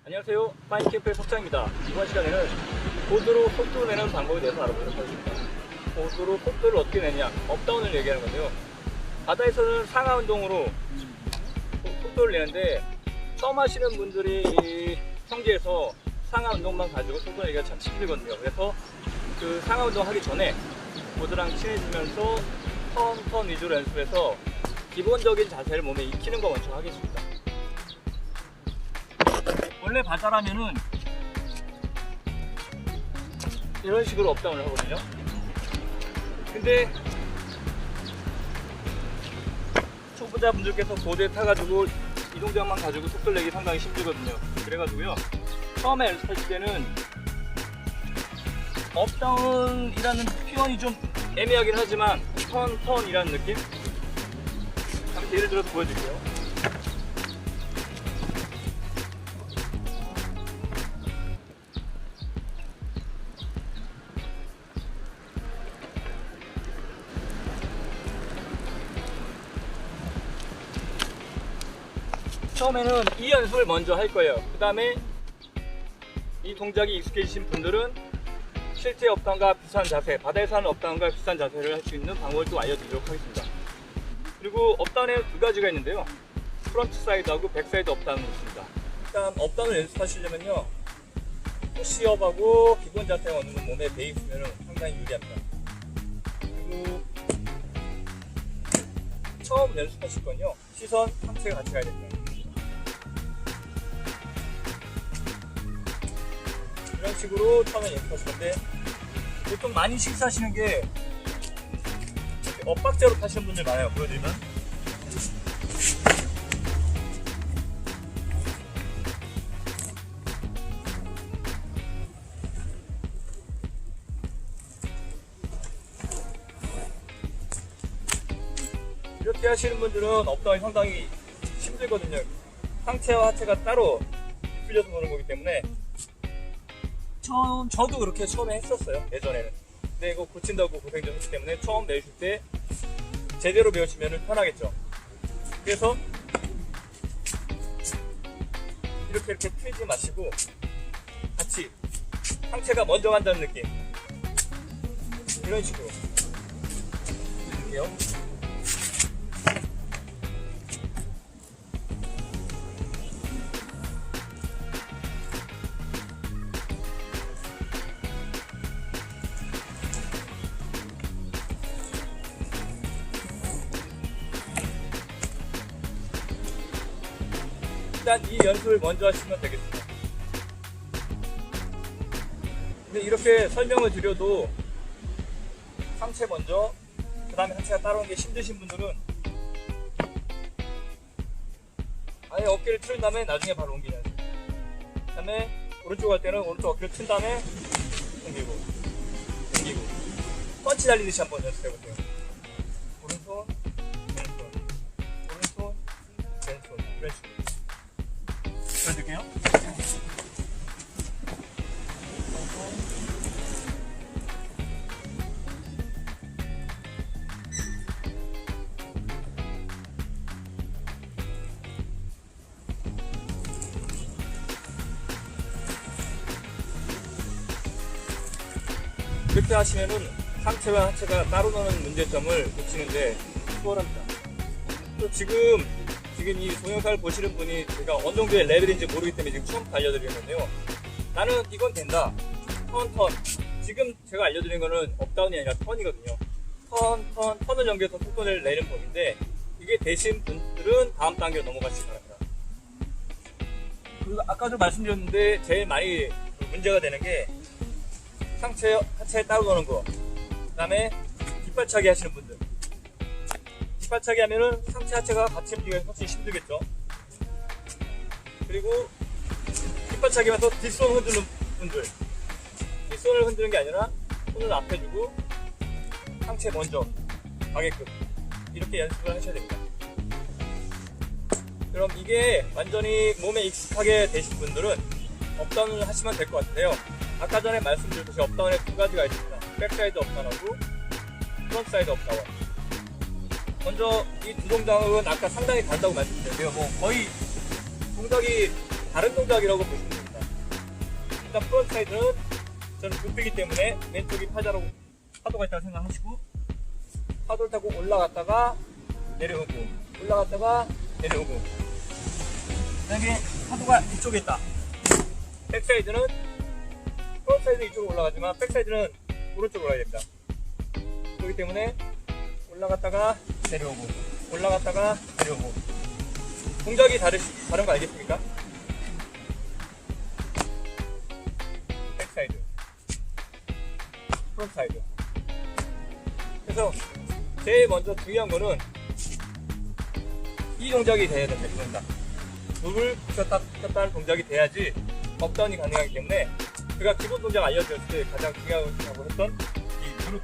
안녕하세요, 파인캠프의 석장입니다. 이번 시간에는 보드로 속도 내는 방법에 대해서 알아보도록 하겠습니다. 보드로 속도를 어떻게 내냐, 업다운을 얘기하는 건데요. 바다에서는 상하 운동으로 속도를 내는데, 처음 하시는 분들이 이 평지에서 상하 운동만 가지고 속도 내기가 참 힘들거든요. 그래서 그 상하 운동 하기 전에 보드랑 친해지면서 턴 위주로 연습해서 기본적인 자세를 몸에 익히는 거 먼저 하겠습니다. 원래 바다라면은 이런 식으로 업다운을 하거든요. 근데 초보자분들께서 보드에 타가지고 이 동작만 가지고 속도를 내기 상당히 힘들거든요. 그래가지고요, 처음에 연습하실 때는 업다운이라는 표현이 좀 애매하긴 하지만 턴이라는 느낌? 한번 예를 들어서 보여드릴게요. 처음에는 이 연습을 먼저 할 거예요. 그 다음에 이 동작이 익숙해지신 분들은 실제 업다운과 비슷한 자세, 바다에서 하는 업다운과 비슷한 자세를 할 수 있는 방법을 또 알려드리도록 하겠습니다. 그리고 업다운에 두 가지가 있는데요, 프론트 사이드하고 백 사이드 업다운이 있습니다. 일단 업다운을 연습하시려면요, 푸시업하고 기본 자세가 어느 정도 몸에 배 있으면 상당히 유리합니다. 그리고 처음 연습하실 건요, 시선, 상체가 같이 가야 됩니다. 이런 식으로 처음에 연습하실 건데, 보통 많이 실수하시는 게 엇박자로 타시는 분들 많아요. 보여드리면 이렇게 하시는 분들은 업다운이 상당히 힘들거든요. 상체와 하체가 따로 풀려서 노는 거기 때문에 저도 그렇게 처음에 했었어요, 예전에는. 근데 이거 고친다고 고생 좀 했기 때문에 처음 내실 때 제대로 배우시면 편하겠죠. 그래서 이렇게 틀지 마시고 같이 상체가 먼저 간다는 느낌, 이런 식으로 해볼게요. 일단 이 연습을 먼저 하시면 되겠습니다. 근데 이렇게 설명을 드려도 상체 먼저, 그 다음에 하체가 따라오는 게 힘드신 분들은 아예 어깨를 틀은 다음에 나중에 바로 옮기는, 그 다음에 오른쪽 갈 때는 오른쪽 어깨를 튼 다음에 옮기고 펀치 달리듯이 한번 연습해보세요. 오른손, 왼손, 오른손, 왼손, 이런 식으로 보여드릴게요. 이렇게 하시면은 상체와 하체가 따로 노는 문제점을 고치는데 수월합니다. 또 지금 이 동영상을 보시는 분이 제가 어느 정도의 레벨인지 모르기 때문에 지금 처음 알려드리는 건데요, 나는 이건 된다, 턴 지금 제가 알려드리는 거는 업다운이 아니라 턴이거든요. 턴을 연결해서 속도를 내는 법인데, 이게 되신 분들은 다음 단계로 넘어가시기 바랍니다. 그리고 아까도 말씀드렸는데 제일 많이 문제가 되는 게 상체, 하체에 따로 노는 거, 그 다음에 뒷발차기 하시는 분들. 뒷발차기 하면은 상체, 하체가 같이 움직이면 훨씬 힘들겠죠. 그리고 뒷발차기 하면서 뒷손 흔드는 분들, 뒷손을 흔드는 게 아니라 손을 앞에 두고 상체 먼저 가게끔 이렇게 연습을 하셔야 됩니다. 그럼 이게 완전히 몸에 익숙하게 되신 분들은 업다운을 하시면 될 것 같아요. 아까 전에 말씀드렸듯이 업다운에 두 가지가 있습니다. 백사이드 업다운하고 프론트사이드 업다운. 먼저 이 두 동작은 아까 상당히 다르다고 말씀드렸는데요. 뭐 거의 동작이 다른 동작이라고 보시면 됩니다. 일단 프론트사이드는 저는 눕히기 때문에 왼쪽이 파도가 있다고 생각하시고 파도를 타고 올라갔다가 내려오고 올라갔다가 내려오고, 만약에 파도가 이쪽에 있다. 백사이드는 프론트사이드 이쪽으로 올라가지만 백사이드는 오른쪽으로 가야 됩니다. 그렇기 때문에 올라갔다가 내려오고 올라갔다가 내려오고, 동작이 다른 거 알겠습니까? 백사이드, 프론트사이드. 그래서 제일 먼저 중요한 거는 이 동작이 돼야 됩니다. 이 동작. 무릎을 붙였다 폈다 하는 동작이 돼야지 업다운이 가능하기 때문에, 제가 기본 동작 알려드렸을 때 가장 중요하다고 했던 이 무릎,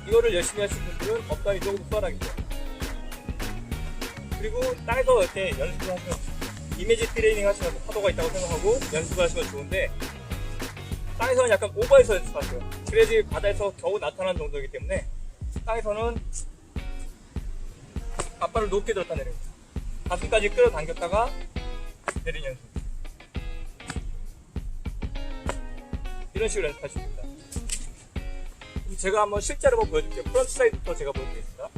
이거를 열심히 하시는 분들은 업다운이 조금 수월하겠죠. 그리고 땅에서 이렇게 연습을 하시면, 이미지 트레이닝 하시면서 파도가 있다고 생각하고 연습을 하시면 좋은데, 땅에서는 약간 오버해서 연습하세요. 그래야지 바다에서 겨우 나타나는 정도이기 때문에 땅에서는 앞발을 높게 들었다 내리고 가슴까지 끌어당겼다가 내리는 연습, 이런 식으로 연습하시면 됩니다. 그럼 제가 한번 실제로 한번 보여드릴게요. 프론트 사이드부터 제가 보여드리겠습니다.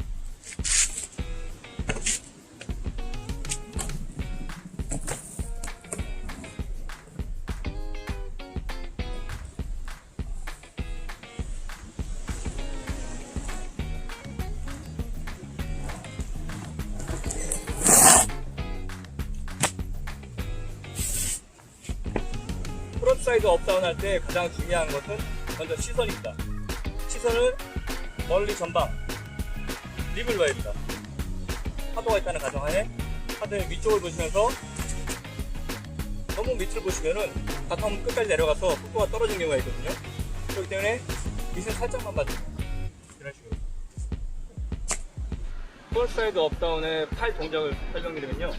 프론트 사이드 업다운 할 때 가장 중요한 것은 먼저 시선입니다. 시선은 멀리 전방, 립을 봐야 됩니다. 파도가 있다는 가정하에 파도의 위쪽을 보시면서 너무 밑을 보시면은 바텀 끝까지 내려가서 속도가 떨어지는 경우가 있거든요. 그렇기 때문에 밑을 살짝만 봐줍니다. 이런 식으로. 프론트 사이드 업다운의 팔 동작을 설명드리면요,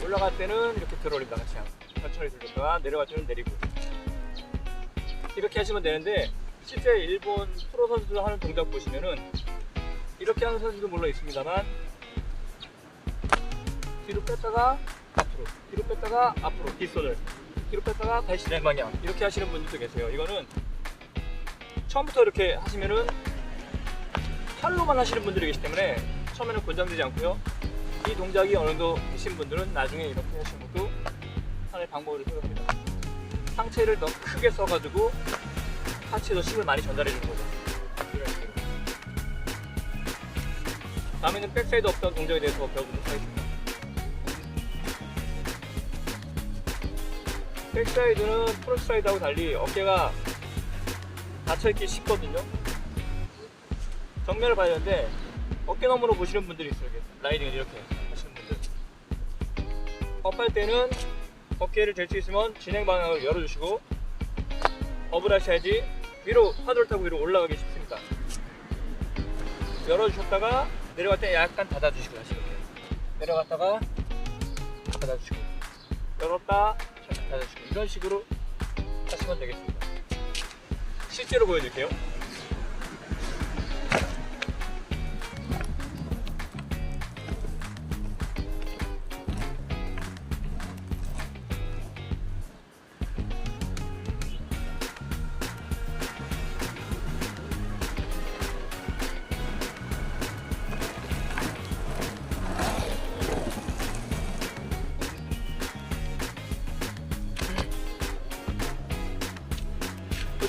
올라갈 때는 이렇게 들어올립니다. 같이 천천히 들렸다가 내려갈 때는 내리고, 이렇게 하시면 되는데, 실제 일본 프로 선수들 하는 동작 보시면은 이렇게 하는 선수도 물론 있습니다만, 뒤로 뺐다가 앞으로, 뒤로 뺐다가 앞으로, 뒷손을 뒤로 뺐다가 다시 진행 방향, 이렇게 하시는 분들도 계세요. 이거는 처음부터 이렇게 하시면은 팔로만 하시는 분들이 계시기 때문에 처음에는 권장되지 않고요. 이 동작이 어느 정도 하신 분들은 나중에 이렇게 하시는 것도 하나의 방법으로 생각합니다. 상체를 더 크게 써가지고 하체에도 힘을 많이 전달해 주는 거죠. 이런 식으로. 다음에는 백사이드 업다운 동작에 대해서 배워보도록 하겠습니다. 백사이드는 프론트사이드하고 달리 어깨가 닫혀있기 쉽거든요. 정면을 봐야 되는데 어깨 너머로 보시는 분들이 있어요. 라이딩을 이렇게 하시는 분들. 업할 때는 어깨를 댈 수 있으면 진행 방향을 열어주시고, 업을 하셔야지 위로, 파도를 타고 위로 올라가기 쉽습니다. 열어주셨다가 내려갈 때 약간 닫아주시고 하시면 돼요. 내려갔다가 닫아주시고, 열었다 잠깐 닫아주시고, 이런 식으로 하시면 되겠습니다. 실제로 보여드릴게요.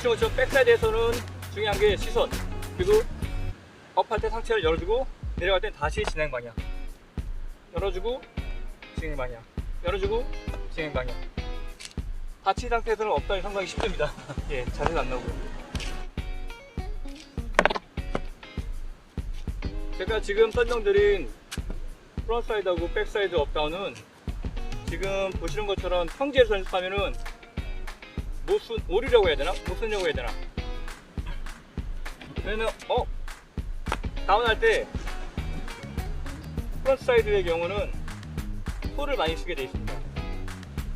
그렇죠. 백사이드에서는 중요한 게 시선, 그리고 업할 때 상체를 열어주고 내려갈 때 다시 진행 방향, 열어주고 진행 방향, 열어주고 진행 방향. 닫힌 상태에서는 업다운이 상당히 쉽습니다. 예, 자세가 안 나오고요. 제가 지금 설명드린 프론트사이드하고 백사이드 업다운은 지금 보시는 것처럼 평지에서 연습하면은 오르려고 해야 되나? 못 쓰려고 해야 되나? 그러면 다운할 때 프론트 사이드의 경우는 홀을 많이 쓰게 되어 있습니다.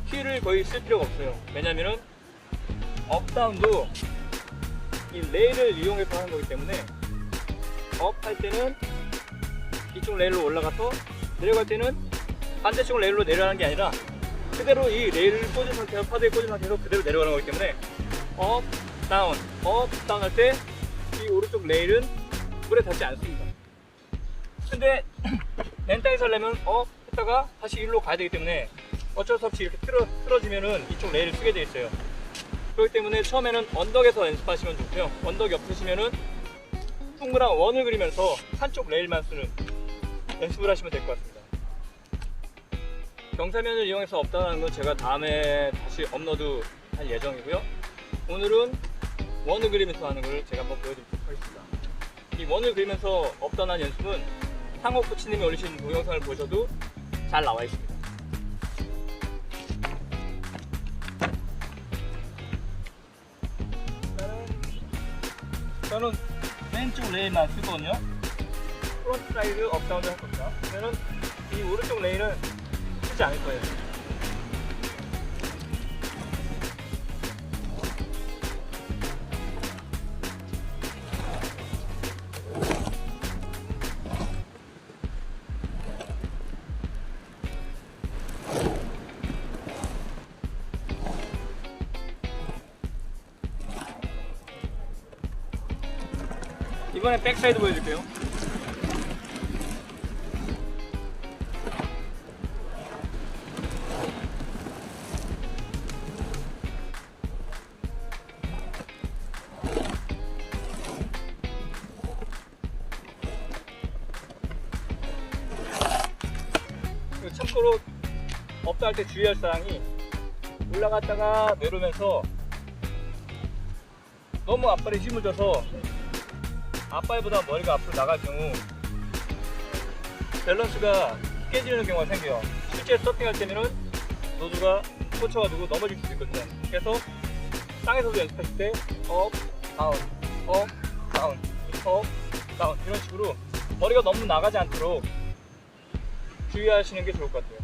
휠을 거의 쓸 필요가 없어요. 왜냐면은 업다운도 이 레일을 이용해서 하는 거기 때문에 업 할 때는 이쪽 레일로 올라가서 내려갈 때는 반대쪽 레일로 내려가는 게 아니라 그대로 이 레일을 꽂은 상태에서 파드에 꽂은 상태에서 그대로 내려가는 거기 때문에 업 다운 할 때 이 오른쪽 레일은 물에 닿지 않습니다. 근데 맨 땅에서 하려면 업 했다가 다시 일로 가야 되기 때문에 어쩔 수 없이 이렇게 틀어지면은 이쪽 레일을 쓰게 되어 있어요. 그렇기 때문에 처음에는 언덕에서 연습하시면 좋고요. 언덕이 없으시면은 풍무랑 원을 그리면서 한쪽 레일만 쓰는 연습을 하시면 될 것 같습니다. 경사면을 이용해서 업다운하는 건 제가 다음에 다시 업로드 할 예정이고요. 오늘은 원을 그리면서 하는 걸 제가 한번 보여드리도록 하겠습니다. 이 원을 그리면서 업다운한 연습은 상호 코치님이 올리신 동영상을 보셔도 잘 나와 있습니다. 저는 왼쪽 레일만 쓰거든요. 프론트 사이드 업다운을 할 겁니다. 그러면 이 오른쪽 레일은 쓰지 않을 거예요. 이번엔 백사이드 보여줄게요. 참고로 업다할 때 주의할 사항이 올라갔다가 내려오면서 너무 앞발에 힘을 줘서 앞발보다 머리가 앞으로 나갈 경우 밸런스가 깨지는 경우가 생겨요. 실제 서핑할 때는 노즈가 꽂혀가지고 넘어질 수도 있거든요. 그래서 땅에서도 연습하실 때 업, 다운, 업, 다운, 업, 다운 이런 식으로 머리가 너무 나가지 않도록 주의하시는 게 좋을 것 같아요.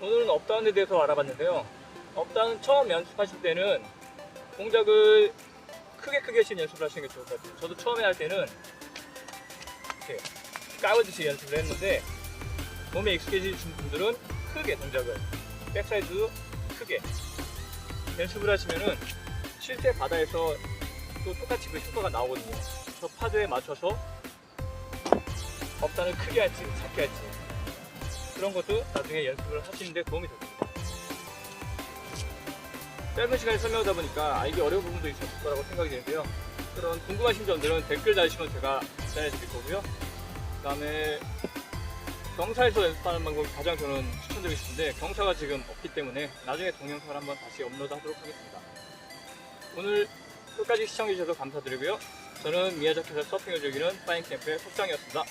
오늘은 업다운에 대해서 알아봤는데요. 업다운 처음 연습하실 때는 동작을 크게 하시는 연습을 하시는 게 좋을 것 같아요. 저도 처음에 할 때는 이렇게 까부듯이 연습을 했는데 몸에 익숙해지신 분들은 크게 동작을 백사이드도 크게 연습을 하시면은 실제 바다에서 또 똑같이 그 효과가 나오거든요. 저 파도에 맞춰서 업다운을 크게 할지 작게 할지 그런 것도 나중에 연습을 하시는 데 도움이 됩니다. 짧은 시간에 설명하다 보니까 알기 어려운 부분도 있을 거라고 생각이 되는데요. 그런 궁금하신 점들은 댓글 달시면 제가 답변해 드릴 거고요. 그 다음에 경사에서 연습하는 방법이 가장 저는 추천드리고 싶은데 경사가 지금 없기 때문에 나중에 동영상을 한번 다시 업로드 하도록 하겠습니다. 오늘 끝까지 시청해주셔서 감사드리고요. 저는 미야자키에서 서핑을 즐기는 파인캠프의 석장이었습니다.